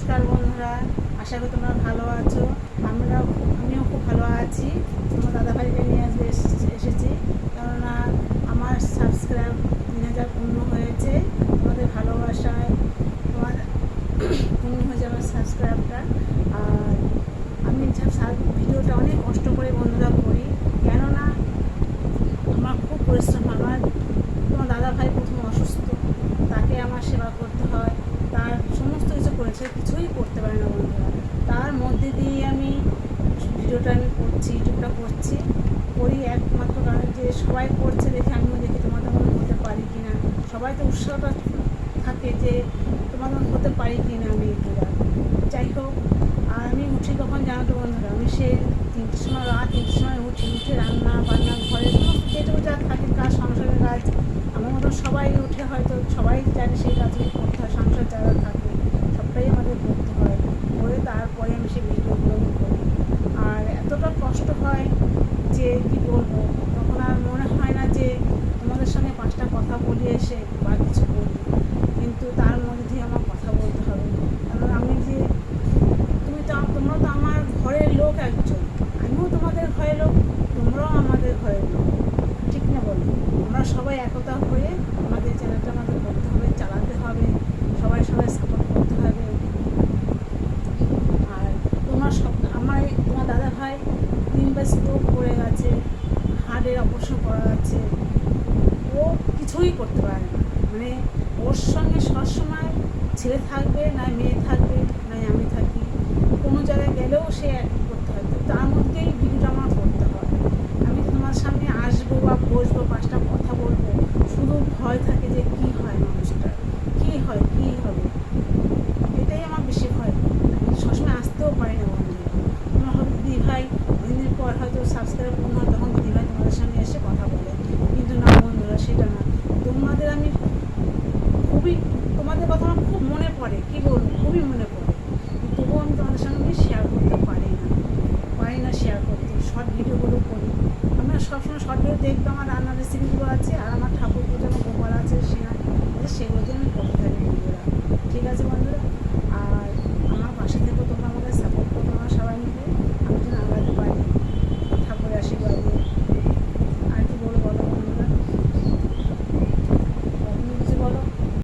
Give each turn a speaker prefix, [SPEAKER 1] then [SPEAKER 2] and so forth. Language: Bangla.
[SPEAKER 1] নমস্কার বন্ধুরা, আশা করি তোমরা ভালো আছো। আমিও খুব ভালো আছি। তোমার দাদাভাইকে নিয়ে আজকে এসেছি, কেননা আমার সাবস্ক্রাইব 3000 পূর্ণ হয়েছে। তোমাদের ভালোবাসায় তোমার পূর্ণ হয়ে যাবে সাবস্ক্রাইবটা। আর আমি ভিডিওটা অনেক কষ্ট করে বন্ধুরা করি, কেননা আমার খুব পরিশ্রম। তোমার দাদাভাই প্রথম অসুস্থ, তাকে আমার সেবা করতে হয়, তার সমস্ত কিছু করেছে, কিছুই করতে পারে না বন্ধুরা। তার মধ্যে দিয়ে আমি ভিডিওটা করছি, ইউটিউবটা করি একমাত্র কারণ যে সবাই করছে দেখে আমিও দেখি তোমাদের মনে হতে পারি কি না। সবাই তো উৎসাহটা থাকে যে তোমাদের হতে পারি কি না আমি ইউটিউবার। যাই হোক, আর আমি উঠি কখন জানো তো বন্ধুরা, আমি সেই 3টের সময়, রাত 3টের সময় উঠে রান্না বান্না, ঘরে সমস্ত যেটুকু যা থাকে কাজ, সংসারের কাজ আমার মতো সবাই উঠে, হয়তো সবাই জানে সেই কাজগুলো করতে হয়। সংসার যারা থাকে সবটাই আমাদের করতে হয়, করে তারপরে আমি সেই ভিডিওগুলো করি। আর এতটা কষ্ট হয় যে কি বলবো, তখন আর মনে হয় না যে তোমাদের সঙ্গে 5টা কথা বলি এসে বা কিছু বলি, কিন্তু তার মধ্যে দিয়ে আমার কথা বলতে হবে। কারণ আমি যে তোমরা তো আমার ঘরের লোক একজন, আমিও তোমাদের ঘরের লোক, তোমরাও আমাদের ঘরের লোক, ঠিক না বলো? আমরা সবাই একতা হয়ে আমাদের চ্যানেলটা আমাদের করতে হবে, চালাতে হবে, সবাই সাপোর্ট করতে হবে। আর তোমার দাদাভাই 3বার স্ট্রোক করে গেছে, হার্টের অপারেশন করা আছে, ও কিছুই করতে পারে না। মানে ওর সঙ্গে সবসময় ছেলে থাকবে, না মেয়ে থাকবে, না আমি থাকি, কোনো জায়গায় গেলেও সে একই করতে হয়। তার মধ্যেই ভিডিওটা আমার করতে হয়। আমি তো তোমার সামনে আসবো বা বসবো, 5টা কথা বলবো, শুধু ভয় থাকে যে কী হয়, মানুষটার কী হয়, কী হবে, এটাই আমার বেশি ভয়। আমি সবসময় আসতেও পারি না বন্ধুরা। তোমার হবে দিদিভাই অনেকদিন পর হয়তো সাবস্ক্রাইব পূর্ণ হয়, তখন দিদিভাই তোমাদের সামনে এসে কথা বলে, কিন্তু না বন্ধুরা, সেটা না। তোমাদের কথা আমার খুব মনে পড়ে, কী বলবো, খুবই মনে পড়ে, তবুও আমি তোমাদের সঙ্গে শেয়ার করতে পারি না শেয়ার করতে। শর্ট ভিডিওগুলো করি, আমরা সবসময় শর্ট ভিডিও দেখবো, আমার রান্নার রেসিপিগুলো আছে, আর আমার ঠাকুর পুজো, আমার গোপাল আছে, সেগুলো দিয়ে আমি করতে থাকি বন্ধুরা। ঠিক আছে বন্ধুরা,